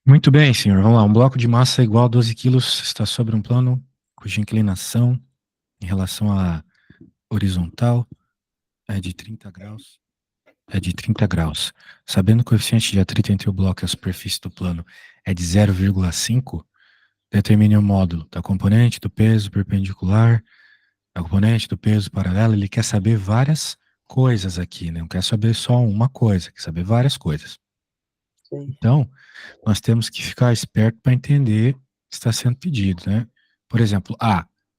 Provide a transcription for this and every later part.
Muito bem, senhor. Vamos lá. Um bloco de massa igual a 12 quilos está sobre um plano cuja inclinação em relação à horizontal é de 30 graus. É de 30 graus. Sabendo que o coeficiente de atrito entre o bloco e a superfície do plano é de 0,5, determine o módulo da componente do peso perpendicular, da componente do peso paralelo. Ele quer saber várias coisas aqui, né? Não quer saber só uma coisa, quer saber várias coisas. Sim. Então, nós temos que ficar esperto para entender o que está sendo pedido, né? Por exemplo,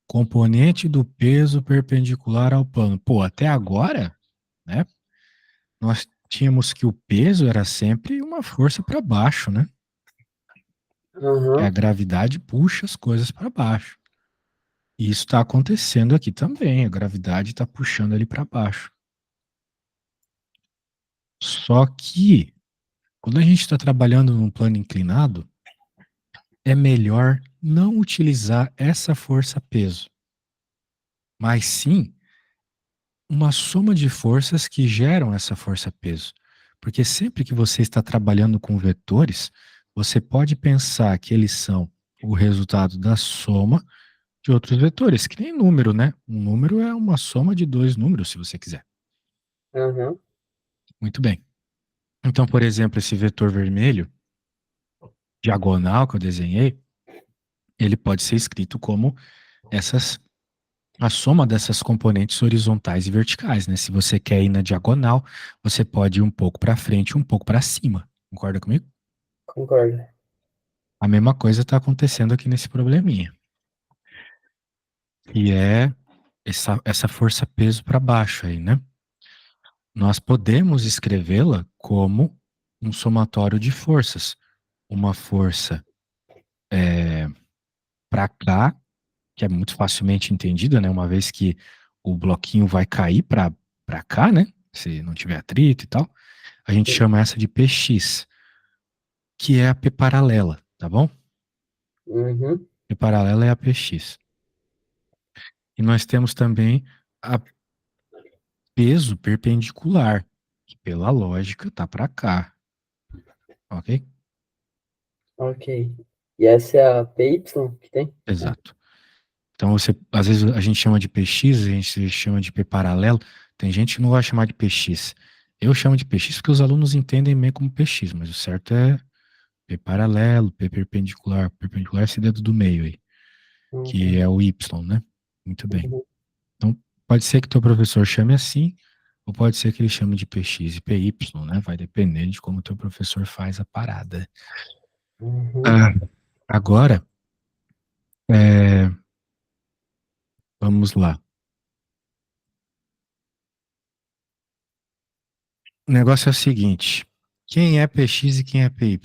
componente do peso perpendicular ao plano. Pô, até agora, né? Nós tínhamos que o peso era sempre uma força para baixo, né? Que a Aham. gravidade puxa as coisas para baixo. E isso está acontecendo aqui também. A gravidade está puxando ali para baixo. Só que, quando a gente está trabalhando num plano inclinado, é melhor não utilizar essa força-peso, mas sim uma soma de forças que geram essa força-peso. Porque sempre que você está trabalhando com vetores, você pode pensar que eles são o resultado da soma de outros vetores, que nem número, né? Um número é uma soma de dois números, se você quiser. Aham. Muito bem. Então, por exemplo, esse vetor vermelho, diagonal que eu desenhei, ele pode ser escrito como essas a soma dessas componentes horizontais e verticais, né? Se você quer ir na diagonal, você pode ir um pouco para frente, um pouco para cima. Concorda comigo? Concordo. A mesma coisa está acontecendo aqui nesse probleminha, que é essa força peso para baixo aí, né? Nós podemos escrevê-la como um somatório de forças. Uma força para cá, que é muito facilmente entendida, né? Uma vez que o bloquinho vai cair para cá, né? Se não tiver atrito e tal. A gente Sim. chama essa de PX, que é a P paralela, tá bom? Uhum. P paralela é a PX. E nós temos também a peso perpendicular, que pela lógica tá para cá, ok? Ok. E essa é a PY que tem? Ah, Exato. Então você, às vezes a gente chama de PX, a gente chama de P paralelo. Tem gente que não vai chamar de PX. Eu chamo de PX porque os alunos entendem meio como PX, mas o certo é P paralelo, P perpendicular. Perpendicular é esse dedo do meio aí, que ok. é o Y, né? Muito bem. Uhum. Então, pode ser que teu professor chame assim, ou pode ser que ele chame de PX e PY, né? Vai depender de como teu professor faz a parada. Uhum. Ah, agora, é, vamos lá. O negócio é o seguinte: quem é PX e quem é PY?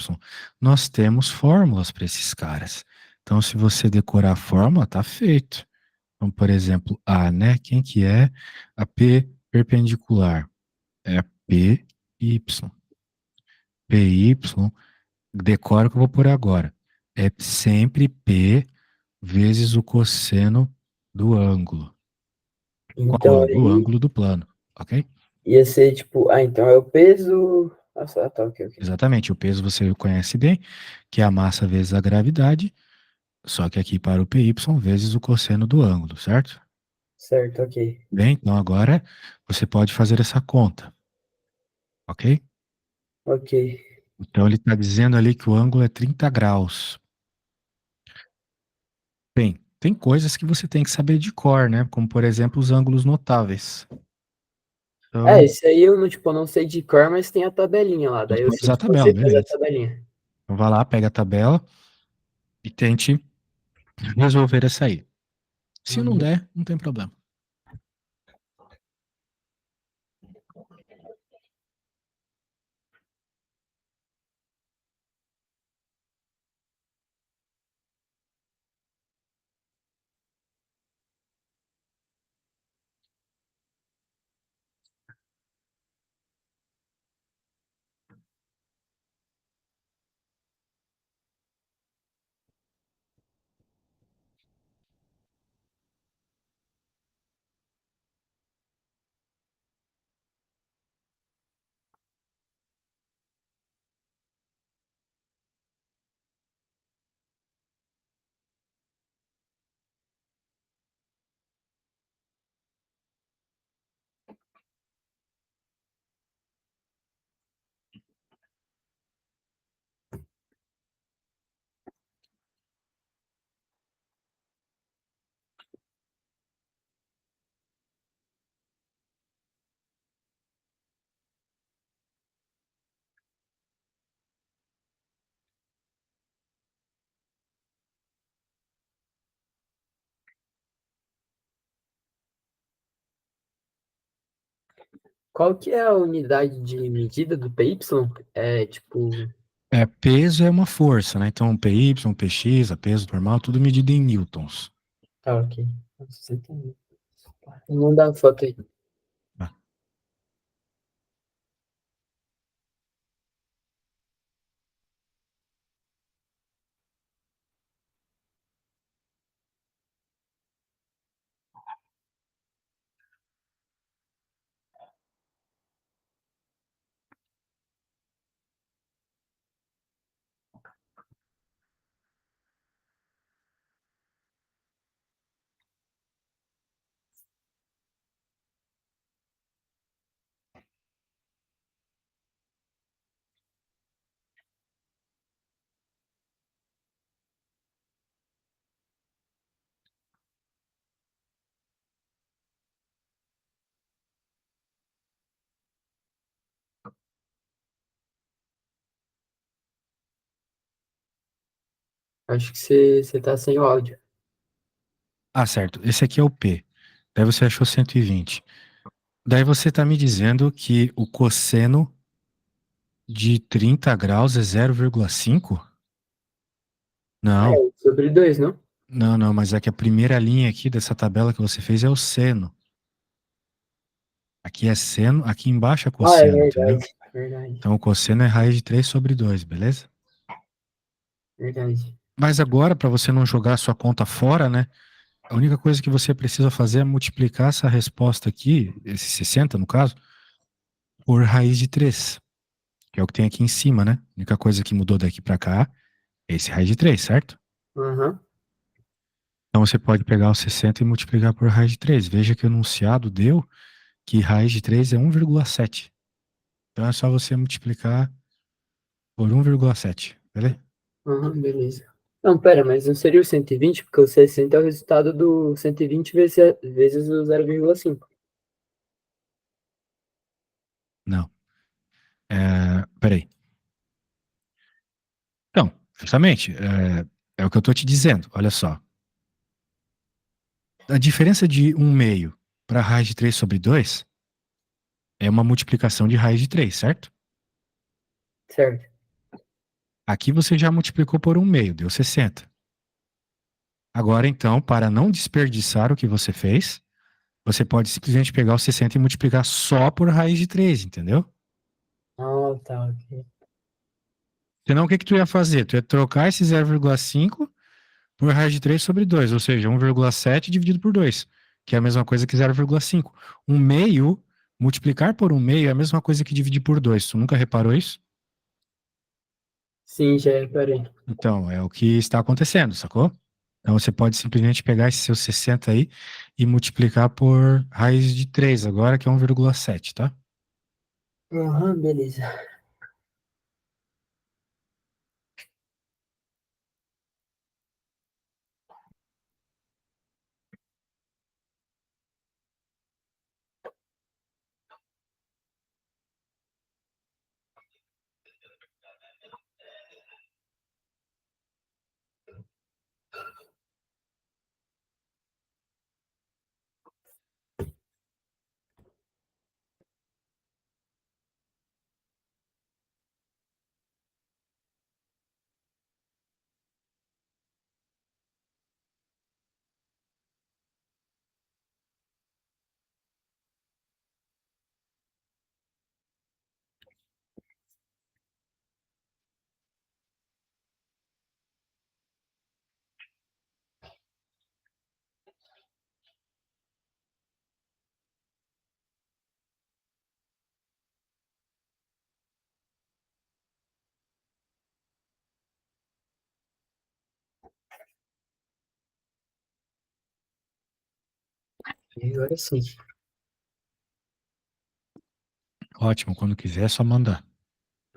Nós temos fórmulas para esses caras. Então, se você decorar a fórmula, tá feito. Então, por exemplo, A, né? Quem que é a P perpendicular? É a PY. PY, decora o que eu vou por agora. É sempre P vezes o cosseno do ângulo. Qual Então ângulo? O aí ângulo do plano, ok? ia ser tipo, então é o peso. Nossa, tá, ok, ok. Exatamente, o peso você conhece bem, que é a massa vezes a gravidade, só que aqui para o PY vezes o cosseno do ângulo, certo? Certo, ok. Bem, então agora você pode fazer essa conta, ok? Ok. Então ele está dizendo ali que o ângulo é 30 graus. Bem, tem coisas que você tem que saber de cor, né? Como, por exemplo, os ângulos notáveis. É, Então, esse aí eu não, tipo, não sei de cor, mas tem a tabelinha lá. você Daí eu pode sei usar a que tabela, você faz a beleza. tabelinha. Então, vai lá, pega a tabela e tente resolver essa aí. Se não Uhum. der, não tem problema. Qual que é a unidade de medida do PY? É tipo. Peso é uma força, né? Então, PY, PX, a peso normal, tudo medido em newtons. Tá, ok. Nossa, você tem. Vou mandar a foto aí. Tá? Acho que você tá sem o áudio. Ah, certo. Esse aqui é o P. Daí você achou 120. Daí você está me dizendo que o cosseno de 30 graus é 0,5? É, Não, sobre dois, não? não, mas é que a primeira linha aqui dessa tabela que você fez é o seno. Aqui é seno, aqui embaixo é Ah, é cosseno, entendeu? verdade. Verdade. Então o cosseno é raiz de 3 sobre 2, beleza? Verdade. Mas agora, para você não jogar a sua conta fora, né? A única coisa que você precisa fazer é multiplicar essa resposta aqui, esse 60 no caso, por raiz de 3, que é o que tem aqui em cima, né? A única coisa que mudou daqui para cá é esse raiz de 3, certo? Aham. Então você pode pegar o 60 e multiplicar por raiz de 3. Veja que o enunciado deu que raiz de 3 é 1,7. Então é só você multiplicar por 1,7, beleza? Aham, beleza. Não, pera, mas não seria o 120, porque o 60 é o resultado do 120 vezes o 0,5. Não. Peraí. Então, justamente, é o que eu estou te dizendo. Olha só. A diferença de 1/2 para raiz de 3 sobre 2 é uma multiplicação de raiz de 3, certo? Certo. Aqui você já multiplicou por 1/2, deu 60. Agora, então, para não desperdiçar o que você fez, você pode simplesmente pegar o 60 e multiplicar só por raiz de 3, entendeu? Ah, tá, ok. Senão, o que que tu ia fazer? Tu ia trocar esse 0,5 por raiz de 3 sobre 2, ou seja, 1,7 dividido por 2, que é a mesma coisa que 0,5. 1/2, multiplicar por 1/2 é a mesma coisa que dividir por 2. Tu nunca reparou isso? Sim, já reparei. Então, é o que está acontecendo, sacou? Então, você pode simplesmente pegar esse seu 60 aí e multiplicar por raiz de 3 agora, que é 1,7, tá? Aham, beleza. E agora sim. Ótimo, quando quiser é só mandar.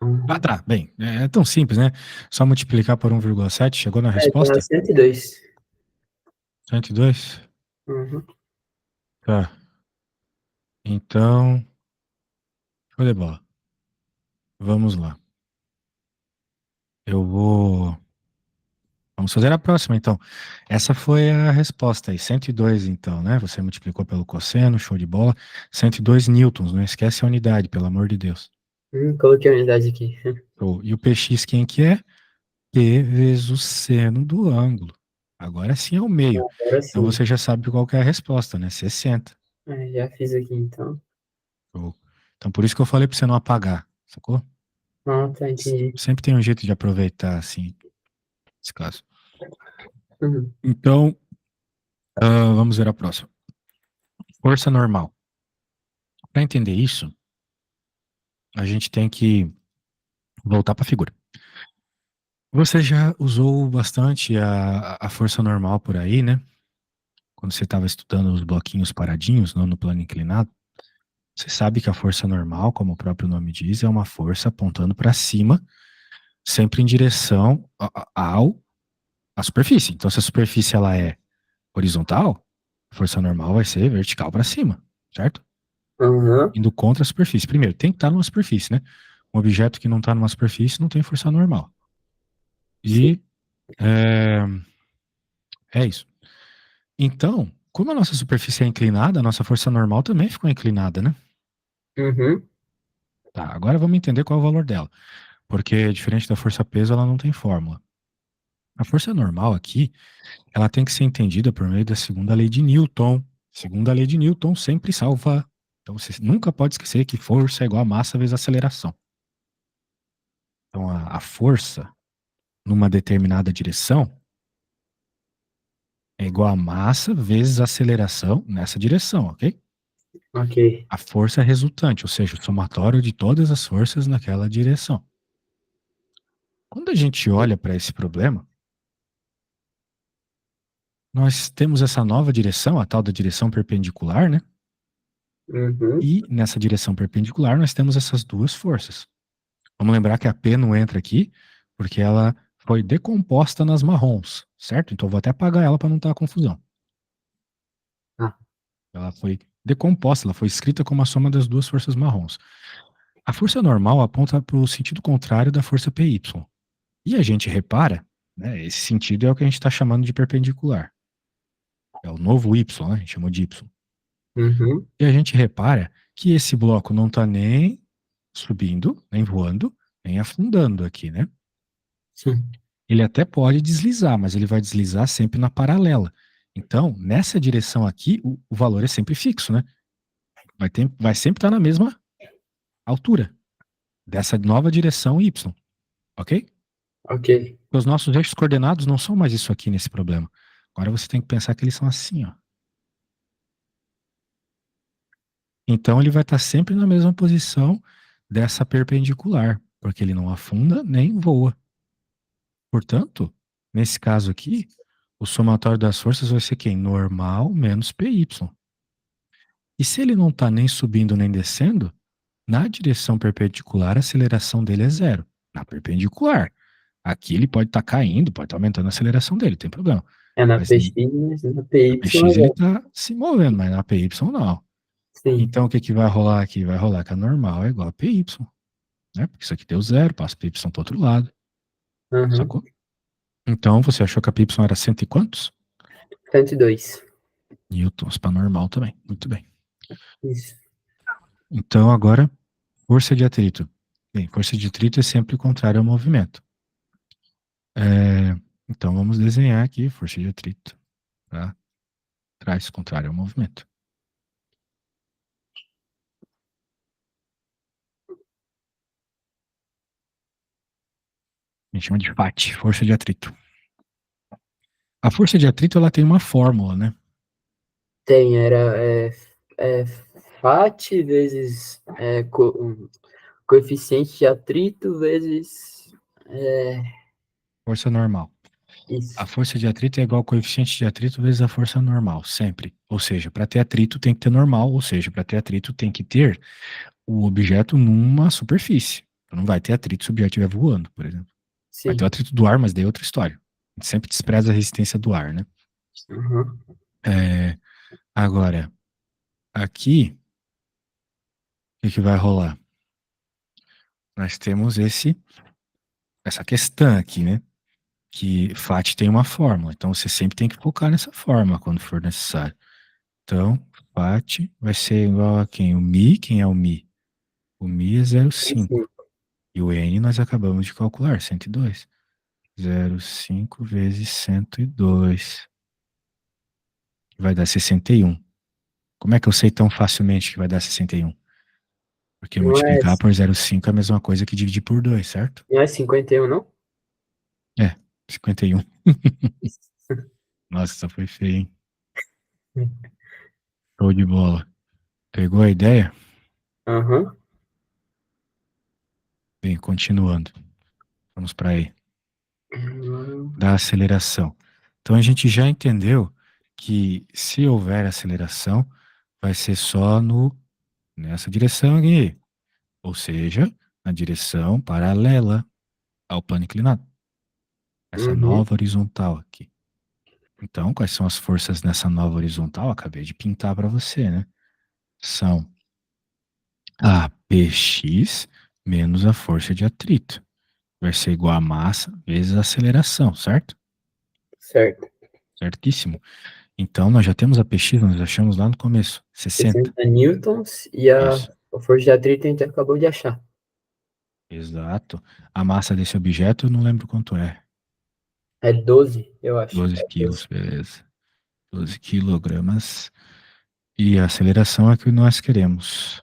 Ah, Uhum. tá, bem, é tão simples, né? Só multiplicar por 1,7, chegou na É, tá resposta? 102. 102? Uhum. Tá, então, show de bola. Vamos lá. Eu vou Vamos fazer a próxima, então. Essa foi a resposta aí. 102, então, né? Você multiplicou pelo cosseno, show de bola. 102 newtons, não esquece a unidade, pelo amor de Deus. Coloquei a unidade aqui. Show. E o px quem que é? P vezes o seno do ângulo. Agora sim é o meio. Agora Então sim. você já sabe qual que é a resposta, né? 60. Já fiz aqui, então. Show. Então por isso que eu falei para você não apagar, sacou? Ah, tá, entendi. Sempre tem um jeito de aproveitar, assim, esse caso. Uhum. Então, vamos ver a próxima. Força normal. Para entender isso, a gente tem que voltar para a figura. Você já usou bastante a força normal por aí, né? Quando você estava estudando os bloquinhos paradinhos, não no plano inclinado. Você sabe que a força normal, como o próprio nome diz, é uma força apontando para cima, sempre em direção à superfície. Então, se a superfície ela é horizontal, a força normal vai ser vertical para cima, certo? Aham. Indo contra a superfície. Primeiro, tem que estar numa superfície, né? Um objeto que não está numa superfície não tem força normal. Sim. E é, é isso. Então, como a nossa superfície é inclinada, a nossa força normal também ficou inclinada, né? Uhum. Tá, agora vamos entender qual é o valor dela. Porque, diferente da força-peso, ela não tem fórmula. A força normal aqui, ela tem que ser entendida por meio da segunda lei de Newton. Segunda lei de Newton sempre salva. Então, você nunca pode esquecer que força é igual a massa vezes aceleração. Então, a força numa determinada direção é igual a massa vezes aceleração nessa direção, ok? Ok. A força resultante, ou seja, o somatório de todas as forças naquela direção. Quando a gente olha para esse problema, nós temos essa nova direção, a tal da direção perpendicular, né? Uhum. E nessa direção perpendicular nós temos essas duas forças. Vamos lembrar que a P não entra aqui, porque ela foi decomposta nas marrons, certo? Então eu vou até apagar ela para não estar confusão. Ah, Ela foi decomposta, ela foi escrita como a soma das duas forças marrons. A força normal aponta para o sentido contrário da força PY. E a gente repara, né, esse sentido é o que a gente está chamando de perpendicular. É o novo Y, né? A gente chamou de Y. uhum. E a gente repara que esse bloco não está nem subindo, nem voando, nem afundando aqui, né? Sim. Ele até pode deslizar, mas ele vai deslizar sempre na paralela. Então, nessa direção aqui, o valor é sempre fixo, né? Vai sempre estar na mesma altura dessa nova direção Y, ok? Ok. Os nossos eixos coordenados não são mais isso aqui nesse problema. Agora você tem que pensar que eles são assim, ó. Então ele vai estar sempre na mesma posição dessa perpendicular, porque ele não afunda nem voa. Portanto, nesse caso aqui, o somatório das forças vai ser quem? Normal menos PY. E se ele não está nem subindo nem descendo, na direção perpendicular a aceleração dele é zero. Na perpendicular. Aqui ele pode estar caindo, pode estar aumentando a aceleração dele, não tem problema. É na Mas PX, na na PY, PX ele está se movendo, mas na PY não. sim. Então o que, que vai rolar aqui? Vai rolar que a normal é igual a PY, né? Porque isso aqui deu zero, passa PY para o outro lado, Uhum. sacou? Então você achou que a PY era cento e quantos? 102. Newtons para normal também. Muito bem. Isso. Então agora, força de atrito. Bem, força de atrito é sempre o contrário ao movimento. É, então vamos desenhar aqui força de atrito. Tá? Traz contrário ao movimento. A gente chama de FAT, força de atrito. A força de atrito ela tem uma fórmula, né? Tem, é FAT vezes coeficiente de atrito vezes Força normal. A isso. força de atrito é igual ao coeficiente de atrito vezes a força normal, sempre. Ou seja, para ter atrito tem que ter normal, ou seja, para ter atrito tem que ter o objeto numa superfície. Então, não vai ter atrito se o objeto estiver voando, por exemplo. Vai ter o Sim. atrito do ar, mas daí é outra história. A gente sempre despreza a resistência do ar, né? Uhum. É, agora, aqui, o que, que vai rolar? Nós temos essa questão aqui, né? que FAT tem uma fórmula, então você sempre tem que focar nessa fórmula quando for necessário. Então, FAT vai ser igual a quem? O Mi, quem é o Mi? O Mi é 0,5. Sim. E o N nós acabamos de calcular, 102. 0,5 vezes 102, que vai dar 61. Como é que eu sei tão facilmente que vai dar 61? Porque Não é, multiplicar por 0,5 é a mesma coisa que dividir por 2, certo? não é 51, não? É, 51. Nossa, essa foi feio, hein? Show de bola. Pegou a ideia? Aham. Bem, continuando. Vamos para aí. Uhum. Da aceleração. Então a gente já entendeu que se houver aceleração, vai ser só nessa direção aqui, ou seja, na direção paralela ao plano inclinado, essa Uhum. nova horizontal aqui. Então, quais são as forças nessa nova horizontal? Acabei de pintar para você, né? São a Px menos a força de atrito. Vai ser igual a massa vezes a aceleração, certo? Certo. Certíssimo. Então, nós já temos a Px, nós achamos lá no começo, 60. 60 newtons e Isso, a força de atrito a gente acabou de achar. exato. A massa desse objeto, eu não lembro quanto é. É 12, eu acho. 12 É 12. quilos, beleza. 12 quilogramas. E a aceleração é que nós queremos.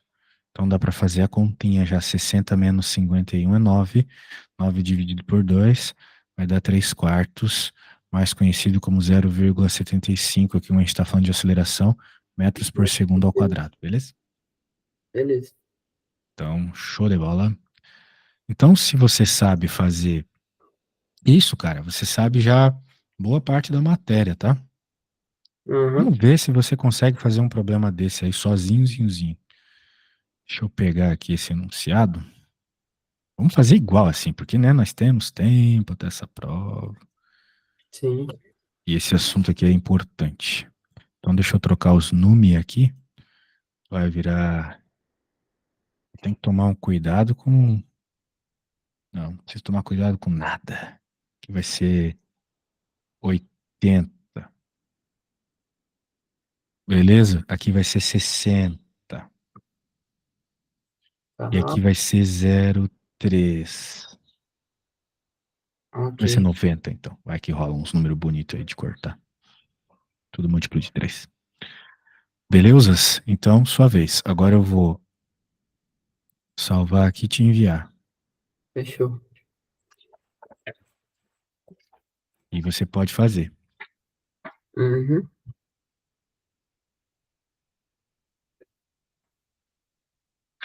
Então dá para fazer a continha já. 60 menos 51 é 9. 9 dividido por 2 vai dar 3 quartos, mais conhecido como 0,75, aqui onde a gente está falando de aceleração, metros por segundo ao quadrado, beleza? Beleza. Então, show de bola. Então, se você sabe fazer isso, cara, você sabe já boa parte da matéria, tá? Aham. Vamos ver se você consegue fazer um problema desse aí sozinhozinhozinho. Deixa eu pegar aqui esse enunciado. Vamos fazer igual assim, porque né, nós temos tempo até essa prova. Sim. E esse assunto aqui é importante. Então deixa eu trocar os numi aqui. Vai virar. Tem que tomar um cuidado com. Não, não precisa tomar cuidado com nada. Que vai ser 80. Beleza? Aqui vai ser 60. E aqui Tá. vai ser 0,3. Ok. Vai ser 90, então. Vai que rola uns números bonitos aí de cortar. Tudo múltiplo de 3. Beleusas? Então, sua vez. Agora eu vou salvar aqui e te enviar. Fechou. E você pode fazer. Uhum.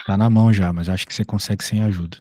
Tá na mão já, mas acho que você consegue sem ajuda.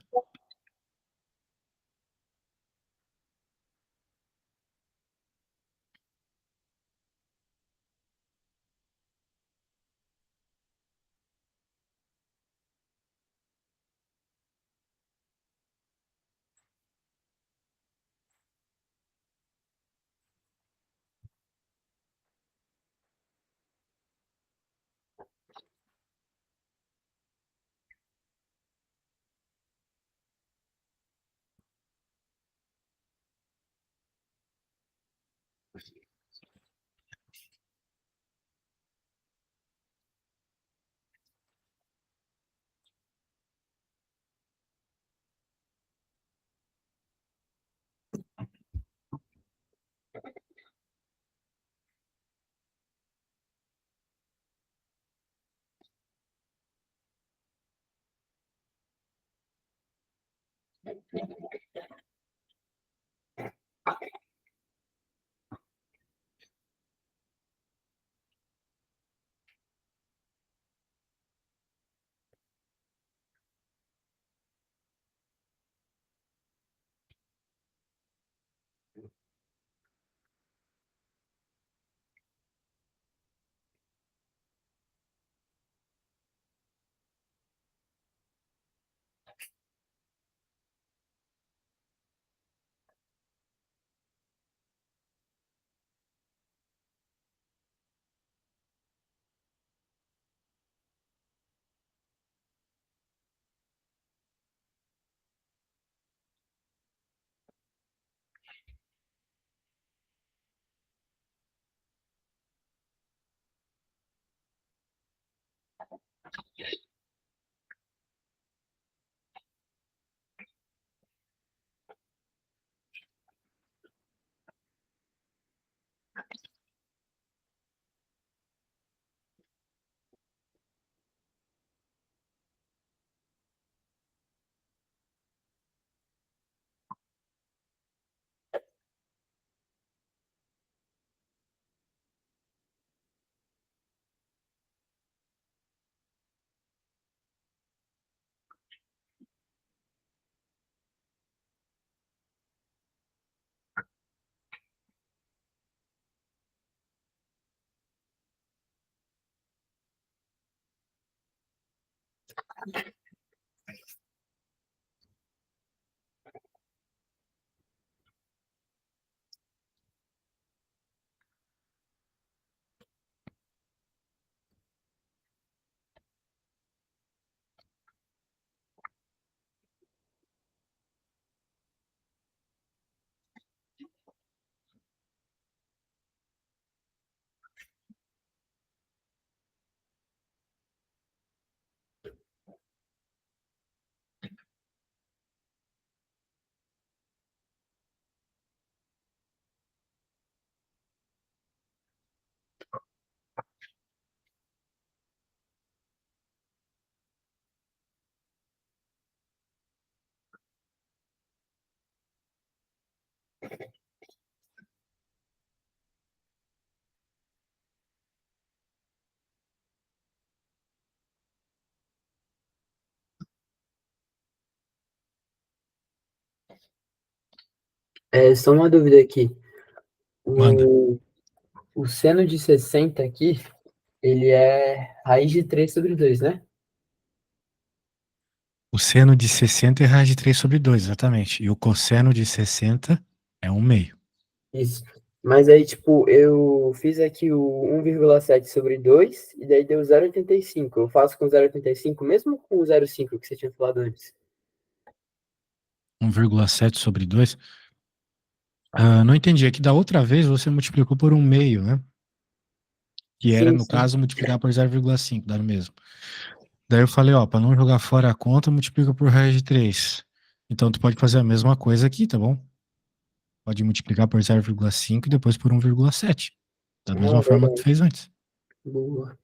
Só uma dúvida aqui. Manda. O seno de 60 aqui, ele é raiz de 3 sobre 2, né? O seno de 60 é raiz de 3 sobre 2, exatamente. E o cosseno de 60 é 1/2. Isso. Mas aí, tipo, eu fiz aqui o 1,7 sobre 2 e daí deu 0,85. Eu faço com 0,85 mesmo com o 0,5 que você tinha falado antes? 1,7 sobre 2. Ah, não entendi. É que da outra vez você multiplicou por 1/2, né? Que era, Sim, no sim. caso, multiplicar por 0,5, dá no mesmo. Daí eu falei, ó, para não jogar fora a conta, multiplica por raiz de 3. Então tu pode fazer a mesma coisa aqui, tá bom? Pode multiplicar por 0,5 e depois por 1,7. Da Ah, mesma forma que tu verdade. fez antes. Boa.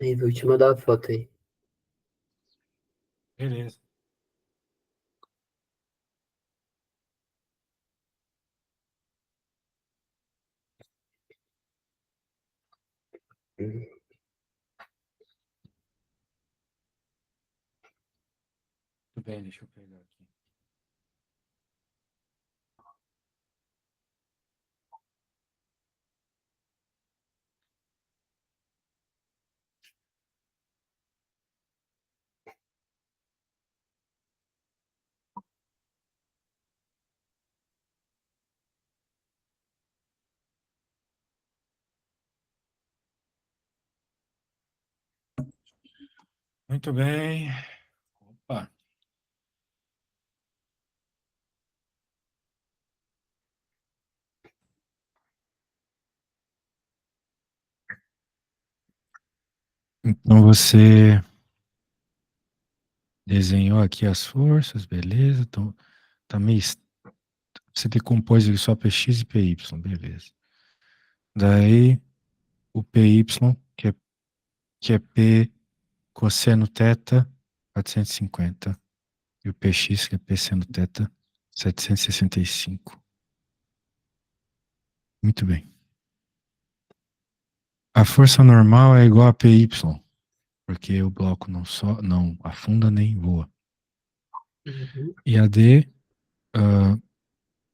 Aí, vou te mandar a foto aí. Beleza. Tudo bem, deixa eu pegar aqui. Muito bem. Opa. Então você desenhou aqui as forças, beleza? Então tá meio. Você decompôs ele só PX e PY, beleza. Daí o PY, que é P cosseno teta, 450. E o PX, que é P seno teta, 765. Muito bem. A força normal é igual a PY, porque o bloco não afunda nem voa. Uhum. E a D, ah,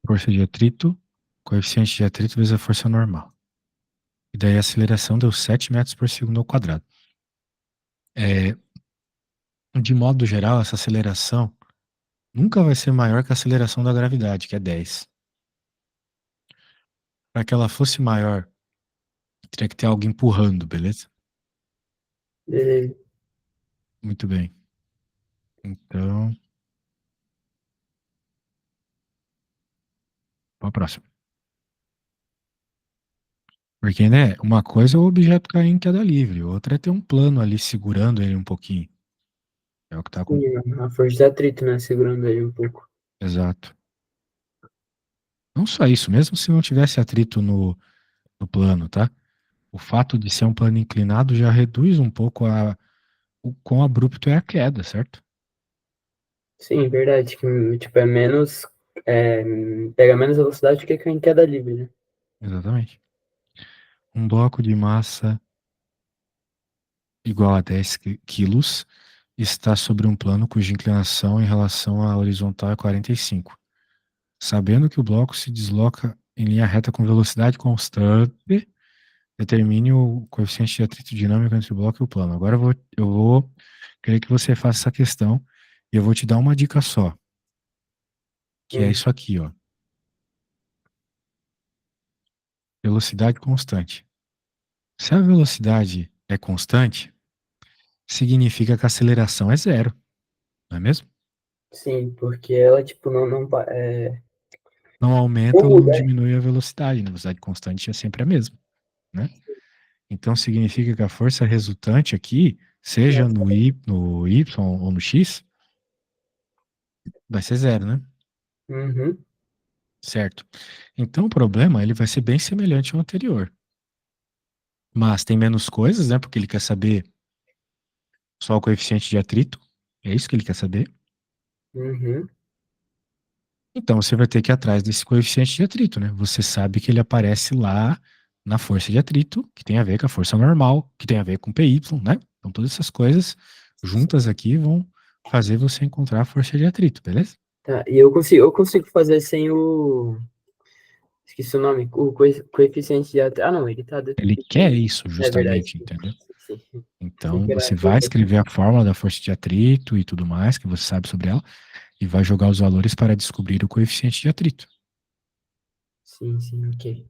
força de atrito, coeficiente de atrito vezes a força normal. E daí a aceleração deu 7 metros por segundo ao quadrado. De modo geral, essa aceleração nunca vai ser maior que a aceleração da gravidade, que é 10. Para que ela fosse maior, teria que ter algo empurrando, beleza? Beleza. Muito bem. Então, para a próxima. Porque, né, uma coisa é o objeto cair em queda livre, outra é ter um plano ali segurando ele um pouquinho. É o que tá com... Sim, a força de atrito, né? Segurando aí um pouco. Exato. Não só isso, mesmo se não tivesse atrito no plano, tá? O fato de ser um plano inclinado já reduz um pouco o quão abrupto é a queda, certo? Sim, verdade. Que, tipo, é menos. É, pega menos velocidade que em queda livre, né? Exatamente. Um bloco de massa igual a 10 quilos está sobre um plano cuja inclinação em relação à horizontal é 45. Sabendo que o bloco se desloca em linha reta com velocidade constante, determine o coeficiente de atrito dinâmico entre o bloco e o plano. Agora eu vou querer que você faça essa questão e eu vou te dar uma dica só, que é Hum, isso aqui, ó. Velocidade constante. Se a velocidade é constante, significa que a aceleração é zero, não é mesmo? sim, porque ela, tipo, não aumenta Ou ou não muda, diminui a velocidade, né? A velocidade constante é sempre a mesma, né? Então significa que a força resultante aqui, né? seja no Y ou no X, vai ser zero, né? Uhum, Certo. Então o problema, ele vai ser bem semelhante ao anterior. Mas tem menos coisas, né? Porque ele quer saber só o coeficiente de atrito. É isso que ele quer saber. uhum. Então você vai ter que ir atrás desse coeficiente de atrito, né? Você sabe que ele aparece lá na força de atrito, que tem a ver com a força normal, que tem a ver com PY, né? Então todas essas coisas juntas aqui vão fazer você encontrar a força de atrito, beleza? Tá, e eu consigo fazer sem o. Esqueci o nome, o coeficiente de. Ah, não, ele tá Ele descrito quer aí. isso É verdade. justamente, entendeu? Sim, sim. Achei Então que era você vai coeficiente. escrever a fórmula da força de atrito e tudo mais que você sabe sobre ela e vai jogar os valores para descobrir o coeficiente de atrito. Sim, sim, ok.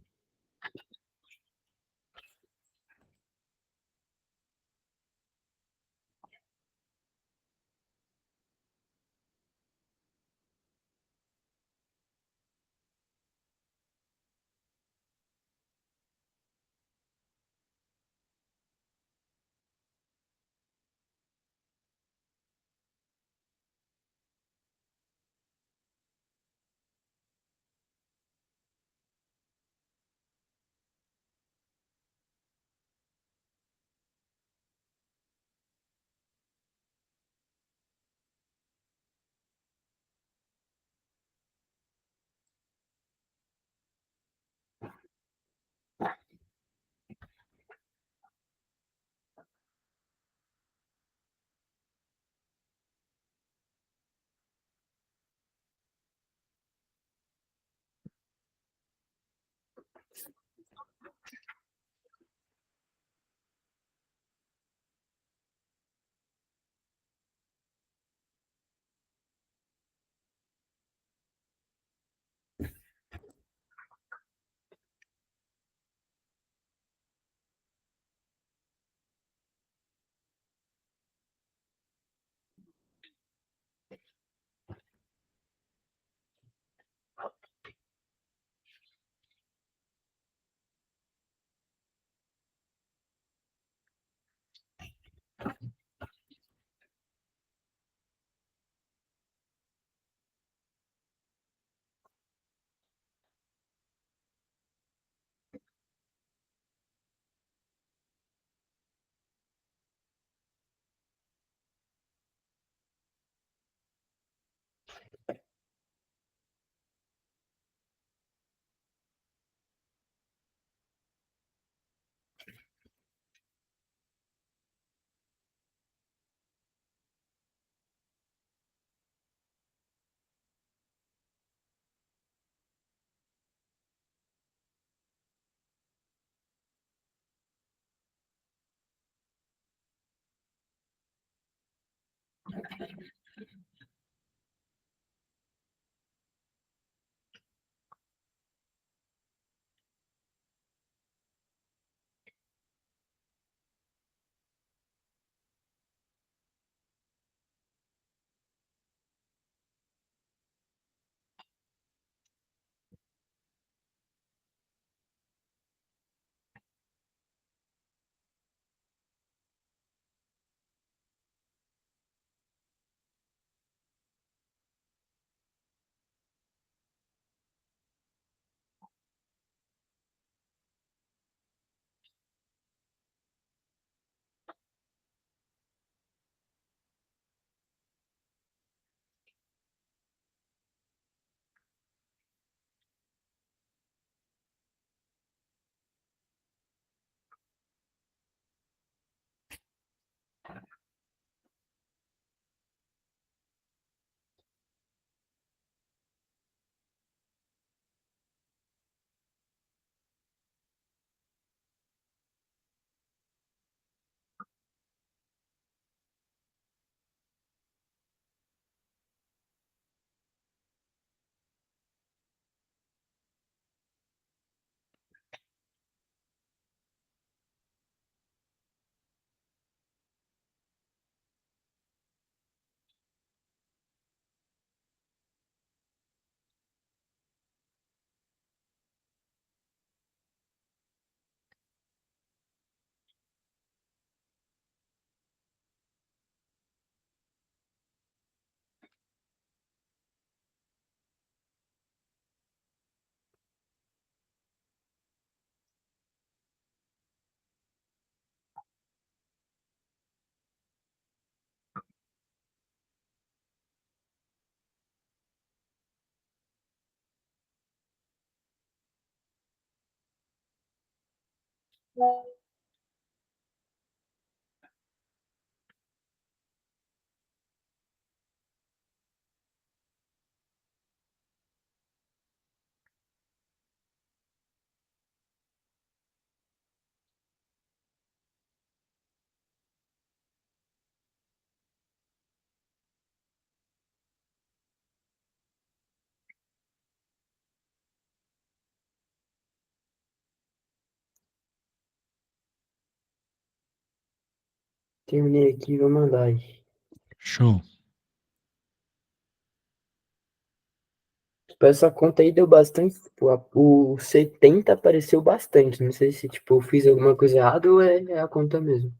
Terminei aqui, vou mandar aí. Show. Tipo, essa conta aí deu bastante, tipo, o 70 apareceu bastante. Não sei se, tipo, eu fiz alguma coisa errada ou é a conta mesmo.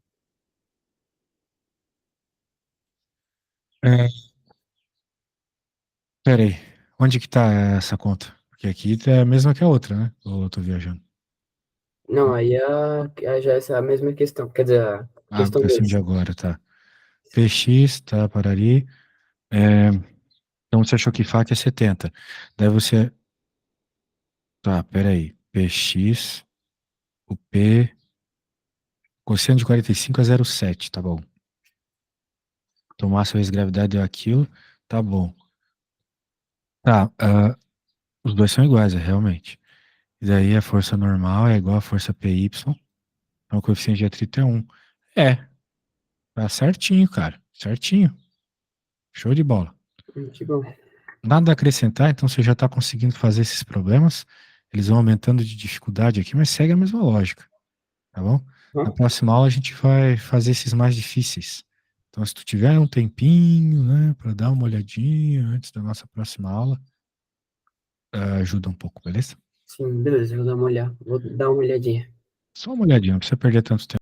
É, pera aí. Onde que tá essa conta? Porque aqui é a mesma que a outra, né? Ou eu tô viajando? Não, aí já essa é a mesma questão. Quer dizer, a Ah, questão assim de 2. agora, tá. PX, tá, parari. É, então você achou que faca é 70. Daí você. Tá, peraí. PX, o P. Cosseno de 45 a 0,7, tá bom. Então massa vezes gravidade deu aquilo, tá bom. Tá, os dois são iguais, realmente. E daí a força normal é igual a força PY, então o coeficiente de atrito é 1. É, tá certinho, cara. Certinho. Show de bola. Que bom. Nada a acrescentar, então você já está conseguindo fazer esses problemas. Eles vão aumentando de dificuldade aqui, mas segue a mesma lógica, tá bom? Na Hã? próxima aula a gente vai fazer esses mais difíceis. Então, se tu tiver um tempinho, né, para dar uma olhadinha antes da nossa próxima aula, ajuda um pouco, beleza? Sim, beleza, vou dar uma olhadinha. Só uma olhadinha, não precisa perder tanto tempo.